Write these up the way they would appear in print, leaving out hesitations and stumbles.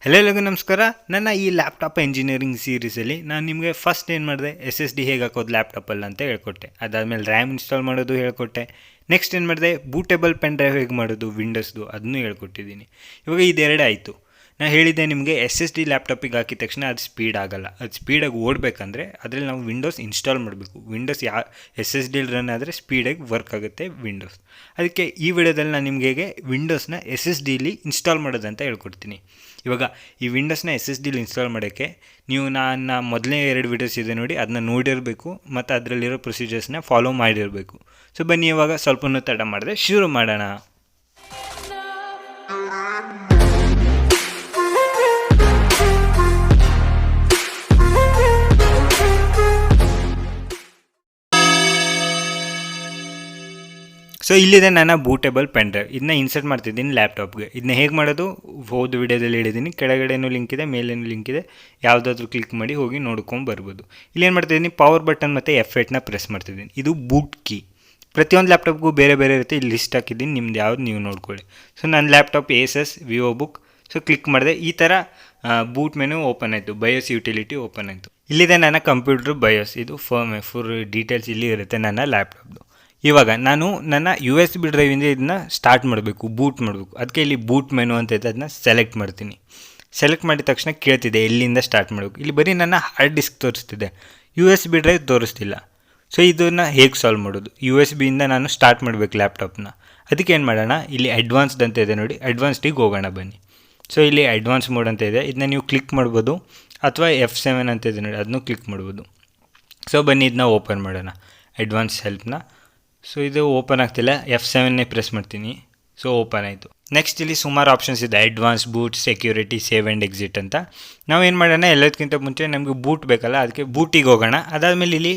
ಎಲ್ಲರಿಗೂ ನಮಸ್ಕಾರ. ನನ್ನ ಈ ಲ್ಯಾಪ್ಟಾಪ್ ಇಂಜಿನಿಯರಿಂಗ್ ಸೀರೀಸಲ್ಲಿ ನಾನು ನಿಮಗೆ ಫಸ್ಟ್ ಏನು ಮಾಡಿದೆ, SSD ಹೇಗೆ ಹಾಕೋದು ಲ್ಯಾಪ್ಟಾಪಲ್ಲಿ ಅಂತ ಹೇಳ್ಕೊಟ್ಟೆ. ಅದಾದಮೇಲೆ ರ್ಯಾಮ್ ಇನ್ಸ್ಟಾಲ್ ಮಾಡೋದು ಹೇಳ್ಕೊಟ್ಟೆ. ನೆಕ್ಸ್ಟ್ ಏನು ಮಾಡಿದೆ, ಬೂಟೇಬಲ್ ಪೆನ್ ಡ್ರೈವ್ ಹೇಗೆ ಮಾಡೋದು ವಿಂಡೋಸ್ದು ಅದನ್ನು ಹೇಳ್ಕೊಟ್ಟಿದ್ದೀನಿ. ಇವಾಗ ಇದೆರಡು ಆಯಿತು. ನಾನು ಹೇಳಿದ್ದೆ ನಿಮಗೆ SSD ಲ್ಯಾಪ್ಟಾಪಿಗೆ ಹಾಕಿದ ತಕ್ಷಣ ಅದು ಸ್ಪೀಡ್ ಆಗೋಲ್ಲ. ಅದು ಸ್ಪೀಡಾಗಿ ಓಡಬೇಕಂದ್ರೆ ಅದರಲ್ಲಿ ನಾವು ವಿಂಡೋಸ್ ಇನ್ಸ್ಟಾಲ್ ಮಾಡಬೇಕು. ವಿಂಡೋಸ್ SSD ರನ್ ಆದರೆ ಸ್ಪೀಡಾಗಿ ವರ್ಕ್ ಆಗುತ್ತೆ ವಿಂಡೋಸ್. ಅದಕ್ಕೆ ಈ ವಿಡಿಯೋದಲ್ಲಿ ನಾನು ನಿಮಗೆ ಹೇಗೆ ವಿಂಡೋಸ್ನ SSDಲಿ ಇನ್ಸ್ಟಾಲ್ ಮಾಡೋದಂತ ಹೇಳ್ಕೊಡ್ತೀನಿ. ಇವಾಗ ಈ ವಿಂಡೋಸ್ನ SSDಲಿ ಇನ್ಸ್ಟಾಲ್ ಮಾಡೋಕ್ಕೆ ನೀವು ನನ್ನ ಮೊದಲನೇ 2 ವೀಡಿಯೋಸ್ ಇದೆ ನೋಡಿ, ಅದನ್ನ ನೋಡಿರಬೇಕು ಮತ್ತು ಅದರಲ್ಲಿರೋ ಪ್ರೊಸೀಜರ್ಸ್ನ ಫಾಲೋ ಮಾಡಿರಬೇಕು. ಸೊ ಬನ್ನಿ ಇವಾಗ ಸ್ವಲ್ಪ ತಡ ಮಾಡಿದೆ ಶುರು ಮಾಡೋಣ. ಸೊ ಇಲ್ಲಿದೆ ನನ್ನ ಬೂಟೇಬಲ್ ಪೆನ್ ಡ್ರೈವ್. ಇದನ್ನ ಇನ್ಸರ್ಟ್ ಮಾಡ್ತಿದ್ದೀನಿ ಲ್ಯಾಪ್ಟಾಪ್ಗೆ. ಇದನ್ನ ಹೇಗೆ ಮಾಡೋದು ಹೋದ ವಿಡಿಯೋದಲ್ಲಿ ಹೇಳಿದ್ದೀನಿ. ಕೆಳಗಡೆನೂ ಲಿಂಕ್ ಇದೆ, ಮೇಲೇನೂ ಲಿಂಕ್ ಇದೆ. ಯಾವುದಾದ್ರೂ ಕ್ಲಿಕ್ ಮಾಡಿ ಹೋಗಿ ನೋಡ್ಕೊಂಡು ಬರ್ಬೋದು. ಇಲ್ಲೇನು ಮಾಡ್ತಿದ್ದೀನಿ, ಪವರ್ ಬಟನ್ ಮತ್ತು F8ನ ಪ್ರೆಸ್ ಮಾಡ್ತಿದ್ದೀನಿ. ಇದು ಬೂಟ್ ಕೀ. ಪ್ರತಿಯೊಂದು ಲ್ಯಾಪ್ಟಾಪ್ಗೂ ಬೇರೆ ಬೇರೆ ಇರುತ್ತೆ. ಇಲ್ಲಿ ಲಿಸ್ಟ್ ಹಾಕಿದ್ದೀನಿ, ನಿಮ್ದು ಯಾವ್ದು ನೀವು ನೋಡ್ಕೊಳ್ಳಿ. ಸೊ ನನ್ನ laptop ASUS VivoBook. So click ಮಾಡಿದೆ, ಈ ಥರ ಬೂಟ್ ಮೆನು ಓಪನ್ ಆಯಿತು. ಬಯೋಸ್ ಯುಟಿಲಿಟಿ ಓಪನ್ ಆಯಿತು. ಇಲ್ಲಿದೆ ನನ್ನ ಕಂಪ್ಯೂಟ್ರ್ ಬಯೋಸ್. ಇದು ಫುಲ್ ಡೀಟೇಲ್ಸ್ ಇಲ್ಲಿ ಇರುತ್ತೆ ನನ್ನ ಲ್ಯಾಪ್ಟಾಪ್ದು. ಇವಾಗ ನಾನು ನನ್ನ USB ಡ್ರೈವಿಂದ ಇದನ್ನ ಸ್ಟಾರ್ಟ್ ಮಾಡಬೇಕು, ಬೂಟ್ ಮಾಡಬೇಕು. ಅದಕ್ಕೆ ಇಲ್ಲಿ ಬೂಟ್ ಮೆನು ಅಂತ ಇದೆ, ಅದನ್ನ ಸೆಲೆಕ್ಟ್ ಮಾಡ್ತೀನಿ. ಸೆಲೆಕ್ಟ್ ಮಾಡಿದ ತಕ್ಷಣ ಕೇಳ್ತಿದೆ ಎಲ್ಲಿಂದ ಸ್ಟಾರ್ಟ್ ಮಾಡಬೇಕು. ಇಲ್ಲಿ ಬರೀ ನನ್ನ ಹಾರ್ಡ್ ಡಿಸ್ಕ್ ತೋರಿಸ್ತಿದೆ, USB ಡ್ರೈವ್ ತೋರಿಸ್ತಿಲ್ಲ. ಸೊ ಇದನ್ನು ಹೇಗೆ ಸಾಲ್ವ್ ಮಾಡೋದು, USBಯಿಂದ ನಾನು ಸ್ಟಾರ್ಟ್ ಮಾಡಬೇಕು ಲ್ಯಾಪ್ಟಾಪ್ನ. ಅದಕ್ಕೆ ಏನು ಮಾಡೋಣ, ಇಲ್ಲಿ ಅಡ್ವಾನ್ಸ್ಡ್ ಅಂತ ಇದೆ ನೋಡಿ, ಅಡ್ವಾನ್ಸ್ಡಿಗೆ ಹೋಗೋಣ ಬನ್ನಿ. ಸೊ ಇಲ್ಲಿ ಅಡ್ವಾನ್ಸ್ ಮೋಡ್ ಅಂತ ಇದೆ, ಇದನ್ನ ನೀವು ಕ್ಲಿಕ್ ಮಾಡ್ಬೋದು. ಅಥವಾ F7 ಅಂತ ಇದೆ ನೋಡಿ, ಅದನ್ನು ಕ್ಲಿಕ್ ಮಾಡ್ಬೋದು. ಸೊ ಬನ್ನಿ ಇದನ್ನ ಓಪನ್ ಮಾಡೋಣ, ಅಡ್ವಾನ್ಸ್ ಹೆಲ್ಪ್ನ. ಸೊ ಇದು ಓಪನ್ ಆಗ್ತಿಲ್ಲ, F7ನೇ ಪ್ರೆಸ್ ಮಾಡ್ತೀನಿ. ಸೊ ಓಪನ್ ಆಯಿತು. ನೆಕ್ಸ್ಟ್ ಇಲ್ಲಿ ಸುಮಾರು ಆಪ್ಷನ್ಸ್ ಇದೆ, advance, boot, security, save and exit ಅಂತ. ನಾವೇನು ಮಾಡೋಣ, ಎಲ್ಲದಕ್ಕಿಂತ ಮುಂಚೆ ನಮಗೆ ಬೂಟ್ ಬೇಕಲ್ಲ, ಅದಕ್ಕೆ ಬೂಟಿಗೆ ಹೋಗೋಣ. ಅದಾದಮೇಲೆ ಇಲ್ಲಿ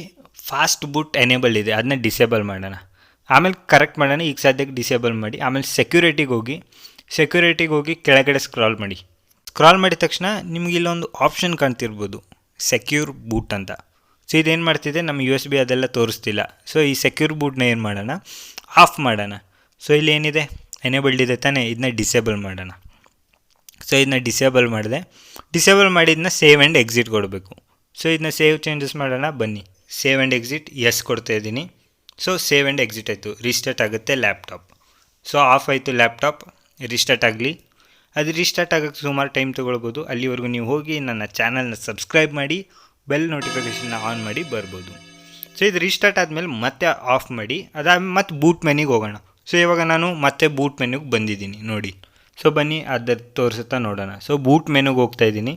ಫಾಸ್ಟ್ ಬೂಟ್ ಎನೇಬಲ್ ಇದೆ, ಅದನ್ನ ಡಿಸೇಬಲ್ ಮಾಡೋಣ. ಆಮೇಲೆ ಕರೆಕ್ಟ್ ಮಾಡೋಣ, ಈಗ ಸದ್ಯಕ್ಕೆ ಡಿಸೇಬಲ್ ಮಾಡಿ. ಆಮೇಲೆ ಸೆಕ್ಯೂರಿಟಿಗೆ ಹೋಗಿ ಕೆಳಗಡೆ ಸ್ಕ್ರಾಲ್ ಮಾಡಿ. ಸ್ಕ್ರಾಲ್ ಮಾಡಿದ ತಕ್ಷಣ ನಿಮ್ಗೆ ಇಲ್ಲೊಂದು ಆಪ್ಷನ್ ಕಾಣ್ತಿರ್ಬೋದು, ಸೆಕ್ಯೂರ್ ಬೂಟ್ ಅಂತ. ಸೊ ಇದೇನು ಮಾಡ್ತಿದೆ, ನಮ್ಮ USB ಅದೆಲ್ಲ ತೋರಿಸ್ತಿಲ್ಲ. ಸೊ ಈ ಸೆಕ್ಯೂರ್ ಬೂಟ್ನ ಏನು ಮಾಡೋಣ, ಆಫ್ ಮಾಡೋಣ. ಸೊ ಇಲ್ಲಿ ಏನಿದೆ, ಎನೇಬಲ್ಡ್ ಇದೆ ತಾನೇ, ಇದನ್ನ ಡಿಸೇಬಲ್ ಮಾಡೋಣ. ಸೊ ಇದನ್ನ ಡಿಸೇಬಲ್ ಮಾಡಿದೆ. ಡಿಸೇಬಲ್ ಮಾಡಿ ಇದನ್ನ ಸೇವ್ ಆ್ಯಂಡ್ ಎಕ್ಸಿಟ್ ಕೊಡಬೇಕು. ಸೊ ಇದನ್ನ ಸೇವ್ ಚೇಂಜಸ್ ಮಾಡೋಣ ಬನ್ನಿ. ಸೇವ್ ಆ್ಯಂಡ್ ಎಕ್ಸಿಟ್ ಎಸ್ ಕೊಡ್ತಾ ಇದ್ದೀನಿ. ಸೊ ಸೇವ್ ಆ್ಯಂಡ್ ಎಕ್ಸಿಟ್ ಆಯಿತು. ರೀಸ್ಟಾರ್ಟ್ ಆಗುತ್ತೆ ಲ್ಯಾಪ್ಟಾಪ್. ಸೊ ಆಫ್ ಆಯಿತು ಲ್ಯಾಪ್ಟಾಪ್. ರೀಸ್ಟಾರ್ಟ್ ಆಗಲಿ. ಅದು ರೀಸ್ಟಾರ್ಟ್ ಆಗೋಕ್ಕೆ ಸುಮಾರು ಟೈಮ್ ತೊಗೊಳ್ಬೋದು. ಅಲ್ಲಿವರೆಗೂ ನೀವು ಹೋಗಿ ನನ್ನ ಚಾನಲ್ನ ಸಬ್ಸ್ಕ್ರೈಬ್ ಮಾಡಿ, ಬೆಲ್ ನೋಟಿಫಿಕೇಷನ್ನ ಆನ್ ಮಾಡಿ ಬರ್ಬೋದು. ಸೊ ಇದು ರೀಸ್ಟಾರ್ಟ್ ಆದಮೇಲೆ ಮತ್ತೆ ಆಫ್ ಮಾಡಿ, ಅದಾದ್ಮೇಲೆ ಮತ್ತೆ ಬೂಟ್ ಮೆನಿಗೆ ಹೋಗೋಣ. ಸೊ ಇವಾಗ ನಾನು ಮತ್ತೆ ಬೂಟ್ ಮೆನುಗೆ ಬಂದಿದ್ದೀನಿ ನೋಡಿ. ಸೊ ಬನ್ನಿ ಅದರ ತೋರಿಸುತ್ತಾ ನೋಡೋಣ. ಸೊ ಬೂಟ್ ಮೆನುಗೆ ಹೋಗ್ತಾ ಇದ್ದೀನಿ,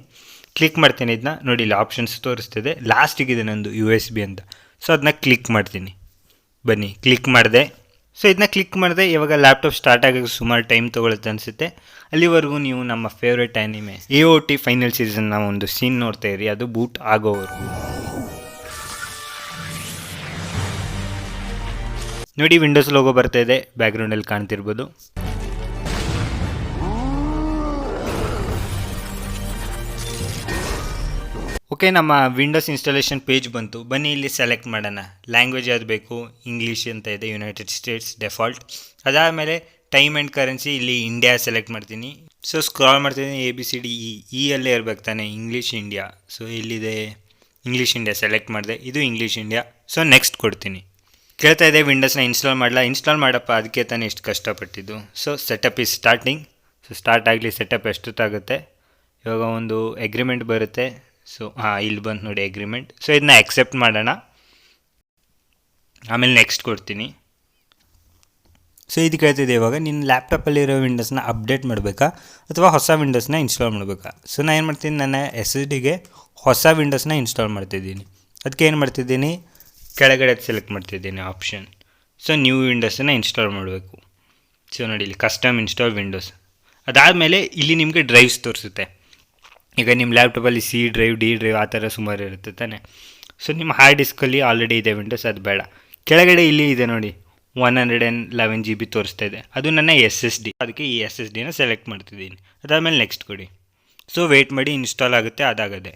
ಕ್ಲಿಕ್ ಮಾಡ್ತೀನಿ. ಇದನ್ನ ನೋಡಿ, ಇಲ್ಲಿ ಆಪ್ಷನ್ಸ್ ತೋರಿಸ್ತಿದೆ, ಲಾಸ್ಟಿಗಿದೆ ನಂದು USB ಅಂತ. ಸೊ ಅದನ್ನ ಕ್ಲಿಕ್ ಮಾಡ್ತೀನಿ. ಬನ್ನಿ ಕ್ಲಿಕ್ ಮಾಡಿದೆ. ಸೊ ಇದನ್ನ ಕ್ಲಿಕ್ ಮಾಡಿದೆ. ಇವಾಗ ಲ್ಯಾಪ್ಟಾಪ್ ಸ್ಟಾರ್ಟ್ ಆಗೋಕ್ಕೆ ಸುಮಾರು ಟೈಮ್ ತೊಗೊಳುತ್ತೆ ಅನಿಸುತ್ತೆ. ಅಲ್ಲಿವರೆಗೂ ನೀವು ನಮ್ಮ ಫೇವ್ರೇಟ್ ಆ್ಯನಿಮೆ AOT ಫೈನಲ್ ಸೀಸನ್ನ ಒಂದು ಸೀನ್ ನೋಡ್ತಾ ಇರಿ, ಅದು ಬೂಟ್ ಆಗೋವರೆಗೂ. ನೋಡಿ ವಿಂಡೋಸ್ ಲೋಗೋ ಬರ್ತಾ ಇದೆ, ಬ್ಯಾಕ್ಗ್ರೌಂಡಲ್ಲಿ ಕಾಣ್ತಿರ್ಬೋದು. ಓಕೆ, ನಮ್ಮ ವಿಂಡೋಸ್ ಇನ್ಸ್ಟಾಲೇಷನ್ ಪೇಜ್ ಬಂತು. ಬನ್ನಿ ಇಲ್ಲಿ ಸೆಲೆಕ್ಟ್ ಮಾಡೋಣ. ಲ್ಯಾಂಗ್ವೇಜ್ ಯಾವ್ದು ಬೇಕು, ಇಂಗ್ಲೀಷ್ ಅಂತ ಇದೆ, ಯುನೈಟೆಡ್ ಸ್ಟೇಟ್ಸ್ ಡೆಫಾಲ್ಟ್. ಅದಾದಮೇಲೆ ಟೈಮ್ ಆ್ಯಂಡ್ ಕರೆನ್ಸಿ, ಇಲ್ಲಿ ಇಂಡಿಯಾ ಸೆಲೆಕ್ಟ್ ಮಾಡ್ತೀನಿ. ಸೊ ಸ್ಕ್ರಾಲ್ ಮಾಡ್ತಿದ್ದೀನಿ, ABCDE ಅಲ್ಲೇ ಇರ್ಬೇಕು ತಾನೆ, ಇಂಗ್ಲೀಷ್ ಇಂಡಿಯಾ. ಸೊ ಇಲ್ಲಿದೆ ಇಂಗ್ಲೀಷ್ ಇಂಡಿಯಾ, ಸೆಲೆಕ್ಟ್ ಮಾಡಿದೆ. ಇದು ಇಂಗ್ಲೀಷ್ ಇಂಡಿಯಾ. ಸೊ ನೆಕ್ಸ್ಟ್ ಕೊಡ್ತೀನಿ. ಕೇಳ್ತಾ ಇದೆ ವಿಂಡೋಸ್ನ ಇನ್ಸ್ಟಾಲ್ ಮಾಡಲ್ಲ. ಇನ್ಸ್ಟಾಲ್ ಮಾಡಪ್ಪ, ಅದಕ್ಕೆ ತಾನೇ ಎಷ್ಟು ಕಷ್ಟಪಟ್ಟಿದ್ದು. So setup is starting. So start ಆಗಲಿ. ಸೆಟಪ್ ಎಷ್ಟೊತ್ತಾಗುತ್ತೆ. ಇವಾಗ ಒಂದು ಅಗ್ರಿಮೆಂಟ್ ಬರುತ್ತೆ. ಸೊ ಇಲ್ಲಿ ಬಂತು ನೋಡಿ ಅಗ್ರಿಮೆಂಟ್. ಸೊ ಇದನ್ನ ಆಕ್ಸೆಪ್ಟ್ ಮಾಡೋಣ. ಆಮೇಲೆ ನೆಕ್ಸ್ಟ್ ಕೊಡ್ತೀನಿ. ಸೊ ಇದು ಕೇಳ್ತಿದೆ, ಇವಾಗ ನಿನ್ನ ಲ್ಯಾಪ್ಟಾಪಲ್ಲಿರೋ ವಿಂಡೋಸ್ನ ಅಪ್ಡೇಟ್ ಮಾಡಬೇಕಾ ಅಥವಾ ಹೊಸ ವಿಂಡೋಸ್ನ ಇನ್ಸ್ಟಾಲ್ ಮಾಡಬೇಕಾ. ಸೊ ನಾನು ಏನು ಮಾಡ್ತೀನಿ, ನನ್ನ SSDಗೆ ಹೊಸ ವಿಂಡೋಸ್ನ ಇನ್ಸ್ಟಾಲ್ ಮಾಡ್ತಿದ್ದೀನಿ. ಅದಕ್ಕೆ ಏನು ಮಾಡ್ತಿದ್ದೀನಿ, ಕೆಳಗಡೆ ಸೆಲೆಕ್ಟ್ ಮಾಡ್ತಿದ್ದೀನಿ ಆಪ್ಷನ್. ಸೊ ನ್ಯೂ ವಿಂಡೋಸನ್ನು ಇನ್ಸ್ಟಾಲ್ ಮಾಡಬೇಕು. ಸೊ ನೋಡಿ ಇಲ್ಲಿ ಕಸ್ಟಮ್ ಇನ್ಸ್ಟಾಲ್ ವಿಂಡೋಸ್. ಅದಾದಮೇಲೆ ಇಲ್ಲಿ ನಿಮಗೆ ಡ್ರೈವ್ಸ್ ತೋರಿಸುತ್ತೆ. ಈಗ ನಿಮ್ಮ ಲ್ಯಾಪ್ಟಾಪಲ್ಲಿ C ಡ್ರೈವ್, D ಡ್ರೈವ್ ಆ ಥರ ಸುಮಾರು ಇರುತ್ತೆ ತಾನೆ. ಸೊ ನಿಮ್ಮ ಹಾರ್ಡ್ ಡಿಸ್ಕಲ್ಲಿ ಆಲ್ರೆಡಿ ಇದೆ ವಿಂಡೋಸ್, ಅದು ಬೇಡ. ಕೆಳಗಡೆ ಇಲ್ಲಿ ಇದೆ ನೋಡಿ, 111 GB ತೋರಿಸ್ತಾ ಇದೆ, ಅದು ನನ್ನ SSD. ಅದಕ್ಕೆ ಈ SSDನ ಸೆಲೆಕ್ಟ್ ಮಾಡ್ತಿದ್ದೀನಿ. ಅದಾದಮೇಲೆ ನೆಕ್ಸ್ಟ್ ಕೊಡಿ. ಸೊ ವೆಯ್ಟ್ ಮಾಡಿ, ಇನ್ಸ್ಟಾಲ್ ಆಗುತ್ತೆ, ಅದಾಗದೆ.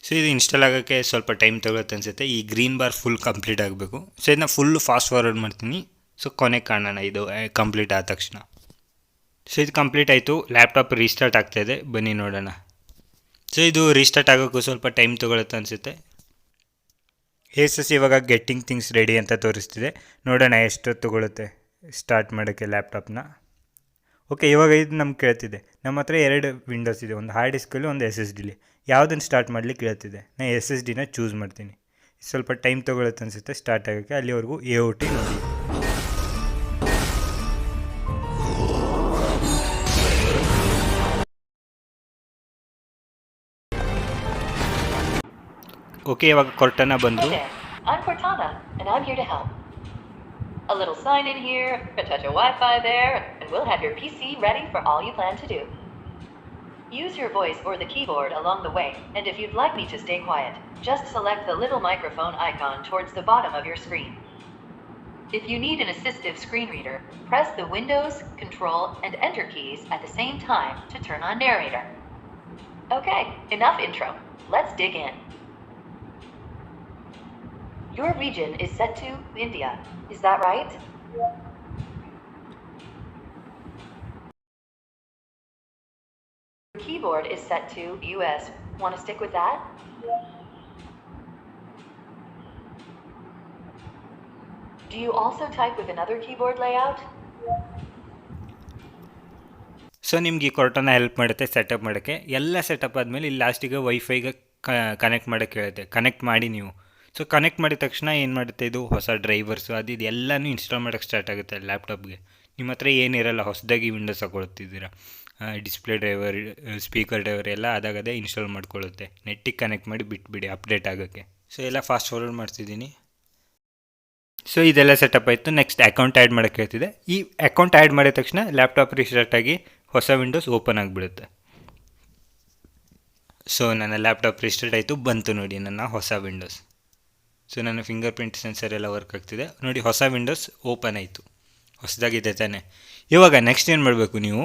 ಸೊ ಇದು ಇನ್ಸ್ಟಾಲ್ ಆಗೋಕ್ಕೆ ಸ್ವಲ್ಪ ಟೈಮ್ ತೊಗೊಳುತ್ತೆ ಅನಿಸುತ್ತೆ. ಈ ಗ್ರೀನ್ ಬಾರ್ ಫುಲ್ ಕಂಪ್ಲೀಟ್ ಆಗಬೇಕು. ಸೊ ಇದನ್ನ ಫುಲ್ಲು ಫಾಸ್ಟ್ ಫಾರ್ವರ್ಡ್ ಮಾಡ್ತೀನಿ. ಸೊ ಕೊನೆಗೆ ಕಾಣೋಣ ಇದು ಕಂಪ್ಲೀಟ್ ಆದ ತಕ್ಷಣ. ಸೊ ಇದು ಕಂಪ್ಲೀಟ್ ಆಯಿತು. ಲ್ಯಾಪ್ಟಾಪ್ ರೀಸ್ಟಾರ್ಟ್ ಆಗ್ತಾಯಿದೆ, ಬನ್ನಿ ನೋಡೋಣ. ಸೊ ಇದು ರೀಸ್ಟಾರ್ಟ್ ಆಗೋಕ್ಕೂ ಸ್ವಲ್ಪ ಟೈಮ್ ತೊಗೊಳುತ್ತೆ ಅನಿಸುತ್ತೆ. ಇವಾಗ ಗೆಟ್ಟಿಂಗ್ ಥಿಂಗ್ಸ್ ರೆಡಿ ಅಂತ ತೋರಿಸ್ತಿದೆ. ನೋಡೋಣ ಎಷ್ಟು ತೊಗೊಳುತ್ತೆ ಸ್ಟಾರ್ಟ್ ಮಾಡೋಕ್ಕೆ ಲ್ಯಾಪ್ಟಾಪ್ನ. ಓಕೆ, ಇವಾಗ ಇದು ನಮ್ಗೆ ಕೇಳ್ತಿದೆ. ನಮ್ಮ ಹತ್ರ 2 ವಿಂಡೋಸ್ ಇದೆ, ಒಂದು ಹಾರ್ಡ್ ಡಿಸ್ಕಲ್ಲಿ, ಒಂದು SSDಲಿ. ಯಾವುದನ್ನು ಸ್ಟಾರ್ಟ್ ಮಾಡಲಿಕ್ಕೆ ಕೇಳ್ತಿದೆ. ನಾನು SSDನ ಚೂಸ್ ಮಾಡ್ತೀನಿ. ಸ್ವಲ್ಪ ಟೈಮ್ ತೊಗೊಳುತ್ತೆ ಅನಿಸುತ್ತೆ ಸ್ಟಾರ್ಟ್ ಆಗೋಕ್ಕೆ. ಅಲ್ಲಿವರೆಗೂ AOT ನೋಡಿ. ಓಕೆ, ಇವಾಗ ಕೊರ್ಟನ ಬಂದರು. I'm Cortana, and I'm here to help. A little sign in here, a touch of Wi-Fi there, and we'll have your PC ready for all you plan to do. Use your voice or the keyboard along the way, and if you'd like me to stay quiet, just select the little microphone icon towards the bottom of your screen. If you need an assistive screen reader, press the Windows, Control, and Enter keys at the same time to turn on narrator. Okay, enough intro. Let's dig in. Your region is set to India. Is that right? Your keyboard is set to US. Want to stick with that? Do you also type with another keyboard layout? So ನಿಮ್ಗೆ ಈ ಕೊರ್ಟನ help ಮಾಡುತ್ತೆ setup ಮಾಡೋಕ್ಕೆ. ಎಲ್ಲ setup ಆದಮೇಲೆ ಇಲ್ಲಿ ಲಾಸ್ಟಿಗೆ ವೈಫೈಗೆ connect ಮಾಡೋಕ್ಕೆ ಹೇಳುತ್ತೆ. ಕನೆಕ್ಟ್ ಮಾಡಿ ನೀವು. ಸೊ ಕನೆಕ್ಟ್ ಮಾಡಿದ ತಕ್ಷಣ ಏನು ಮಾಡುತ್ತೆ, ಇದು ಹೊಸ ಡ್ರೈವರ್ಸು ಅದು ಇದು ಎಲ್ಲನೂ ಇನ್ಸ್ಟಾಲ್ ಮಾಡೋಕ್ಕೆ ಸ್ಟಾರ್ಟ್ ಆಗುತ್ತೆ ಲ್ಯಾಪ್ಟಾಪ್ಗೆ. ನಿಮ್ಮ ಹತ್ರ ಏನಿರಲ್ಲ, ಹೊಸದಾಗಿ ವಿಂಡೋಸ್ ಹಾಕೊಳ್ತಿದ್ದೀರಾ, ಡಿಸ್ಪ್ಲೇ ಡ್ರೈವರ್, ಸ್ಪೀಕರ್ ಡ್ರೈವರ್ ಎಲ್ಲ ಅದಾಗದೇ ಇನ್ಸ್ಟಾಲ್ ಮಾಡ್ಕೊಳ್ಳುತ್ತೆ. ನೆಟ್ಟಿಗೆ ಕನೆಕ್ಟ್ ಮಾಡಿ ಬಿಟ್ಬಿಡಿ ಅಪ್ಡೇಟ್ ಆಗೋಕ್ಕೆ. ಸೊ ಎಲ್ಲ ಫಾಸ್ಟ್ ಫಾರ್ವರ್ಡ್ ಮಾಡ್ತಿದ್ದೀನಿ. ಸೊ ಇದೆಲ್ಲ ಸೆಟಪ್ ಆಯಿತು. ನೆಕ್ಸ್ಟ್ ಅಕೌಂಟ್ ಆ್ಯಡ್ ಮಾಡೋಕ್ಕೆ ಹೇಳ್ತಿದೆ. ಈ ಅಕೌಂಟ್ ಆ್ಯಡ್ ಮಾಡಿದ ತಕ್ಷಣ ಲ್ಯಾಪ್ಟಾಪ್ ರೀಸ್ಟಾರ್ಟ್ ಆಗಿ ಹೊಸ ವಿಂಡೋಸ್ ಓಪನ್ ಆಗಿಬಿಡುತ್ತೆ. ಸೊ ನನ್ನ ಲ್ಯಾಪ್ಟಾಪ್ ರೀಸ್ಟಾರ್ಟ್ ಆಯಿತು, ಬಂತು ನೋಡಿ ನನ್ನ ಹೊಸ ವಿಂಡೋಸ್. ಸೊ ನನ್ನ ಫಿಂಗರ್ ಪ್ರಿಂಟ್ ಸೆನ್ಸರ್ ಎಲ್ಲ ವರ್ಕ್ ಆಗ್ತಿದೆ ನೋಡಿ. ಹೊಸ ವಿಂಡೋಸ್ ಓಪನ್ ಆಯಿತು, ಹೊಸದಾಗಿದೆ ತಾನೆ. ಇವಾಗ ನೆಕ್ಸ್ಟ್ ಏನು ಮಾಡಬೇಕು, ನೀವು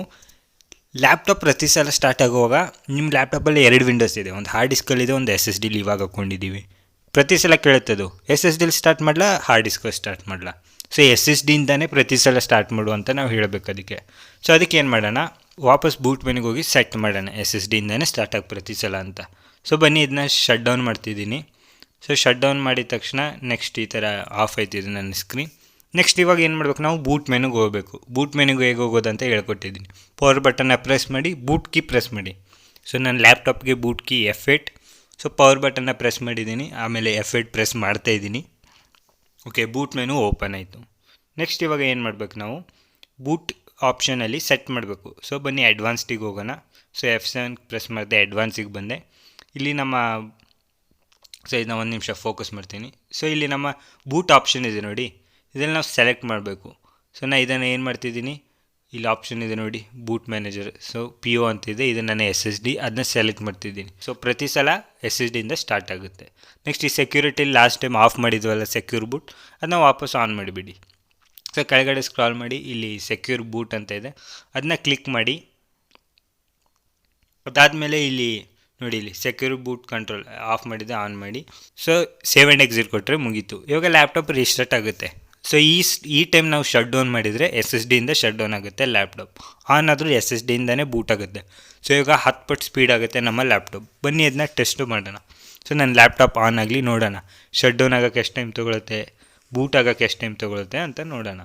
ಲ್ಯಾಪ್ಟಾಪ್ ಪ್ರತಿ ಸಲ ಸ್ಟಾರ್ಟ್ ಆಗುವಾಗ ನಿಮ್ಮ ಲ್ಯಾಪ್ಟಾಪಲ್ಲಿ 2 ವಿಂಡೋಸ್ ಇದೆ, ಒಂದು ಹಾರ್ಡ್ ಡಿಸ್ಕಲ್ಲಿದೆ, ಒಂದು SSDಲಿ ಇವಾಗ ಹಾಕ್ಕೊಂಡಿದ್ದೀವಿ. ಪ್ರತಿ ಸಲ ಕೇಳುತ್ತದು SSDಲಿ ಸ್ಟಾರ್ಟ್ ಮಾಡಲಾ, ಹಾರ್ಡ್ ಡಿಸ್ಕಲ್ಲಿ ಸ್ಟಾರ್ಟ್ ಮಾಡಲಾ. ಸೊ SSDಯಿಂದನೇ ಪ್ರತಿ ಸಲ ಸ್ಟಾರ್ಟ್ ಮಾಡು ಅಂತ ನಾವು ಹೇಳಬೇಕು ಅದಕ್ಕೆ. ಸೊ ಅದಕ್ಕೆ ಏನು ಮಾಡೋಣ, ವಾಪಸ್ ಬೂಟ್ ಮೆನುಗೆ ಹೋಗಿ ಸೆಟ್ ಮಾಡೋಣ SSDಯಿಂದನೇ ಸ್ಟಾರ್ಟ್ ಆಗಿ ಪ್ರತಿ ಸಲ ಅಂತ. ಸೊ ಬನ್ನಿ ಇದನ್ನ ಶಟ್ ಡೌನ್ ಮಾಡ್ತಿದ್ದೀನಿ. ಸೊ ಶಟ್ ಡೌನ್ ಮಾಡಿದ ತಕ್ಷಣ ನೆಕ್ಸ್ಟ್ ಈ ಥರ ಆಫ್ ಆಯ್ತಿದೆ ನನ್ನ ಸ್ಕ್ರೀನ್. ನೆಕ್ಸ್ಟ್ ಇವಾಗ ಏನು ಮಾಡಬೇಕು, ನಾವು ಬೂಟ್ ಮೆನುಗೆ ಹೋಗಬೇಕು. ಬೂಟ್ ಮೆನುಗೆ ಹೇಗೆ ಹೋಗೋದು ಅಂತ ಹೇಳ್ಕೊಟ್ಟಿದ್ದೀನಿ. ಪವರ್ ಬಟನ್ನ ಪ್ರೆಸ್ ಮಾಡಿ, ಬೂಟ್ ಕೀ ಪ್ರೆಸ್ ಮಾಡಿ. ಸೊ ನನ್ನ ಲ್ಯಾಪ್ಟಾಪ್ಗೆ boot key F8. So power ಬಟನ್ನ ಪ್ರೆಸ್ ಮಾಡಿದ್ದೀನಿ, ಆಮೇಲೆ F8 ಪ್ರೆಸ್ ಮಾಡ್ತಾಯಿದ್ದೀನಿ. ಓಕೆ, ಬೂಟ್ ಮೆನು ಓಪನ್ ಆಯಿತು. ನೆಕ್ಸ್ಟ್ ಇವಾಗ ಏನು ಮಾಡಬೇಕು, ನಾವು ಬೂಟ್ ಆಪ್ಷನಲ್ಲಿ ಸೆಟ್ ಮಾಡಬೇಕು. ಸೊ ಬನ್ನಿ ಅಡ್ವಾನ್ಸ್ಡಿಗೆ ಹೋಗೋಣ. ಸೊ F7 ಪ್ರೆಸ್ ಮಾಡಿದೆ, ಅಡ್ವಾನ್ಸಿಗೆ ಬಂದೆ. ಇಲ್ಲಿ ನಮ್ಮ ಸೊ ಇದನ್ನ ಒಂದು ನಿಮಿಷ ಫೋಕಸ್ ಮಾಡ್ತೀನಿ. ಸೊ ಇಲ್ಲಿ ನಮ್ಮ ಬೂಟ್ ಆಪ್ಷನ್ ಇದೆ ನೋಡಿ, ಇದನ್ನು ನಾವು ಸೆಲೆಕ್ಟ್ ಮಾಡಬೇಕು. ಸೊ ನಾನು ಇದನ್ನು ಏನು ಮಾಡ್ತಿದ್ದೀನಿ, ಇಲ್ಲಿ ಆಪ್ಷನ್ ಇದೆ ನೋಡಿ ಬೂಟ್ ಮ್ಯಾನೇಜರ್. ಸೊ PO ಅಂತಿದೆ, ಇದು ನನ್ನ SSD, ಅದನ್ನ ಸೆಲೆಕ್ಟ್ ಮಾಡ್ತಿದ್ದೀನಿ. ಸೊ ಪ್ರತಿ ಸಲ SSDಯಿಂದ ಸ್ಟಾರ್ಟ್ ಆಗುತ್ತೆ. ನೆಕ್ಸ್ಟ್ ಈ ಸೆಕ್ಯೂರಿಟಿ ಲಾಸ್ಟ್ ಟೈಮ್ ಆಫ್ ಮಾಡಿದ್ವಲ್ಲ ಸೆಕ್ಯೂರ್ ಬೂಟ್, ಅದನ್ನ ವಾಪಸ್ ಆನ್ ಮಾಡಿಬಿಡಿ. ಸೊ ಕೆಳಗಡೆ ಸ್ಕ್ರಾಲ್ ಮಾಡಿ, ಇಲ್ಲಿ ಸೆಕ್ಯೂರ್ ಬೂಟ್ ಅಂತ ಇದೆ, ಅದನ್ನ ಕ್ಲಿಕ್ ಮಾಡಿ. ಅದಾದಮೇಲೆ ಇಲ್ಲಿ ನೋಡಿ, ಇಲ್ಲಿ ಸೆಕ್ಯೂರ್ ಬೂಟ್ ಕಂಟ್ರೋಲ್ ಆಫ್ ಮಾಡಿದೆ, ಆನ್ ಮಾಡಿ. ಸೊ ಸೇವ್ ಆ್ಯಂಡ್ ಎಕ್ಸಿಟ್ ಕೊಟ್ಟರೆ ಮುಗೀತು. ಇವಾಗ ಲ್ಯಾಪ್ಟಾಪ್ ರೀಸ್ಟಾರ್ಟ್ ಆಗುತ್ತೆ. ಸೊ ಈ ಟೈಮ್ ನಾವು ಶಟ್ ಡೌನ್ ಮಾಡಿದರೆ SSDಯಿಂದ ಶಟ್ ಡೌನ್ ಆಗುತ್ತೆ ಲ್ಯಾಪ್ಟಾಪ್. ಆನ್ ಆದರೂ SSDಯಿಂದನೇ ಬೂಟ್ ಆಗುತ್ತೆ. ಸೊ ಇವಾಗ 10 ಪಟ್ಟು ಸ್ಪೀಡ್ ಆಗುತ್ತೆ ನಮ್ಮ ಲ್ಯಾಪ್ಟಾಪ್. ಬನ್ನಿ ಅದನ್ನ ಟೆಸ್ಟ್ ಮಾಡೋಣ. ಸೊ ನನ್ನ ಲ್ಯಾಪ್ಟಾಪ್ ಆನ್ ಆಗಲಿ, ನೋಡೋಣ ಶಟ್ ಡೌನ್ ಆಗೋಕ್ಕೆ ಎಷ್ಟು ಟೈಮ್ ತೊಗೊಳುತ್ತೆ, ಬೂಟ್ ಆಗೋಕ್ಕೆ ಎಷ್ಟು ಟೈಮ್ ತೊಗೊಳುತ್ತೆ ಅಂತ ನೋಡೋಣ.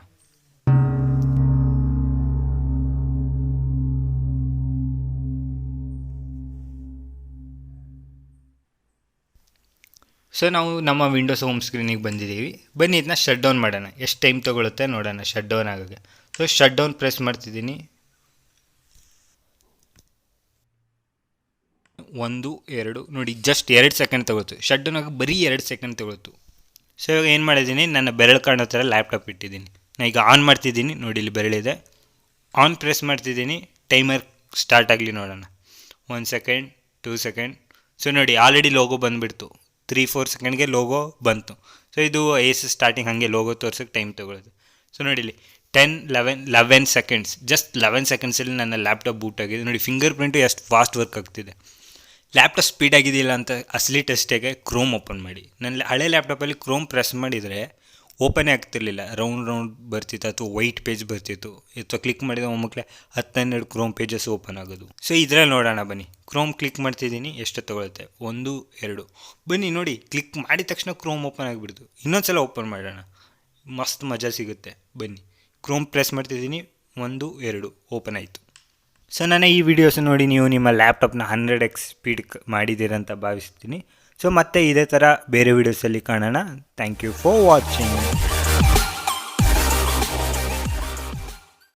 ಸೊ ನಾವು ನಮ್ಮ ವಿಂಡೋಸ್ ಹೋಮ್ ಸ್ಕ್ರೀನಿಗೆ ಬಂದಿದ್ದೀವಿ. ಬನ್ನಿ ಇದನ್ನ ಶಟ್ ಡೌನ್ ಮಾಡೋಣ, ಎಷ್ಟು ಟೈಮ್ ತೊಗೊಳುತ್ತೆ ನೋಡೋಣ ಶಟ್ ಡೌನ್ ಆಗೋಕ್ಕೆ. ಸೊ ಶಟ್ ಡೌನ್ ಪ್ರೆಸ್ ಮಾಡ್ತಿದ್ದೀನಿ. 1 2 ನೋಡಿ, ಜಸ್ಟ್ 2 ಸೆಕೆಂಡ್ ತೊಗೊಳ್ತು. ಶಟ್ ಡೌನ್ ಆಗೋಕ್ಕೆ ಬರೀ 2 ಸೆಕೆಂಡ್ ತೊಗೊಳ್ತು. ಸೊ ಇವಾಗ ಏನು ಮಾಡಿದ್ದೀನಿ, ನನ್ನ ಬೆರಳು ಕಾಣೋ ಥರ ಲ್ಯಾಪ್ಟಾಪ್ ಇಟ್ಟಿದ್ದೀನಿ. ನಾನು ಈಗ ಆನ್ ಮಾಡ್ತಿದ್ದೀನಿ ನೋಡಿ, ಇಲ್ಲಿ ಬೆರಳಿದೆ, ಆನ್ ಪ್ರೆಸ್ ಮಾಡ್ತಿದ್ದೀನಿ. ಟೈಮರ್ ಸ್ಟಾರ್ಟ್ ಆಗಲಿ ನೋಡೋಣ. 1 ಸೆಕೆಂಡ್, 2 ಸೆಕೆಂಡ್. ಸೊ ನೋಡಿ ಆಲ್ರೆಡಿ ಲೋಗೋ ಬಂದುಬಿಡ್ತು. 3-4 ಸೆಕೆಂಡ್ಗೆ ಲೋಗೋ ಬಂತು. ಸೊ ಇದು ಸ್ಟಾರ್ಟಿಂಗ್ ಹಾಗೆ ಲೋಗೋ ತೋರ್ಸೋಕ್ಕೆ ಟೈಮ್ ತೊಗೊಳ್ಳೋದು. ಸೊ ನೋಡಿ ಇಲ್ಲಿ 10 11 ಸೆಕೆಂಡ್ಸ್, ಜಸ್ಟ್ 11 ಸೆಕೆಂಡ್ಸಲ್ಲಿ ನನ್ನ ಲ್ಯಾಪ್ಟಾಪ್ ಬೂಟ್ ಆಗಿದೆ ನೋಡಿ. ಫಿಂಗರ್ ಪ್ರಿಂಟು ಎಷ್ಟು ಫಾಸ್ಟ್ ವರ್ಕ್ ಆಗ್ತಿದೆ. ಲ್ಯಾಪ್ಟಾಪ್ ಸ್ಪೀಡ್ ಆಗಿದೆಯಲ್ಲ ಅಂತ ಅಸಲಿ ಟೆಸ್ಟಿಗೆ ಕ್ರೋಮ್ ಓಪನ್ ಮಾಡಿ. ನನ್ನ ಹಳೆ ಲ್ಯಾಪ್ಟಾಪಲ್ಲಿ ಕ್ರೋಮ್ ಪ್ರೆಸ್ ಮಾಡಿದರೆ ಓಪನೇ ಆಗ್ತಿರ್ಲಿಲ್ಲ, ರೌಂಡ್ ಬರ್ತಿತ್ತು ಅಥವಾ ವೈಟ್ ಪೇಜ್ ಬರ್ತಿತ್ತು, ಅಥವಾ ಕ್ಲಿಕ್ ಮಾಡಿದ ಒಮ್ಮಕ್ಲೆ 10-12 ಕ್ರೋಮ್ ಪೇಜಸ್ ಓಪನ್ ಆಗೋದು. ಸೊ ಇದರಲ್ಲಿ ನೋಡೋಣ ಬನ್ನಿ. ಕ್ರೋಮ್ ಕ್ಲಿಕ್ ಮಾಡ್ತಿದ್ದೀನಿ, ಎಷ್ಟು ತೊಗೊಳುತ್ತೆ? 1 2. ಬನ್ನಿ ನೋಡಿ, ಕ್ಲಿಕ್ ಮಾಡಿದ ತಕ್ಷಣ ಕ್ರೋಮ್ ಓಪನ್ ಆಗಿಬಿಡ್ತು. ಇನ್ನೊಂದು ಸಲ ಓಪನ್ ಮಾಡೋಣ, ಮಸ್ತ್ ಮಜಾ ಸಿಗುತ್ತೆ. ಬನ್ನಿ, ಕ್ರೋಮ್ ಪ್ರೆಸ್ ಮಾಡ್ತಿದ್ದೀನಿ, 1 2 ಓಪನ್ ಆಯಿತು. ಸೊ ನಾನು ಈ ವಿಡಿಯೋಸ್ ನೋಡಿ ನೀವು ನಿಮ್ಮ ಲ್ಯಾಪ್ಟಾಪ್ನ 100x ಸ್ಪೀಡ್ ಮಾಡಿದ್ದೀರಂತ ಭಾವಿಸ್ತೀನಿ. ಸೊ ಮತ್ತೆ ಇದೇ ಥರ ಬೇರೆ ವೀಡಿಯೋಸಲ್ಲಿ ಕಾಣೋಣ. Thank you for watching.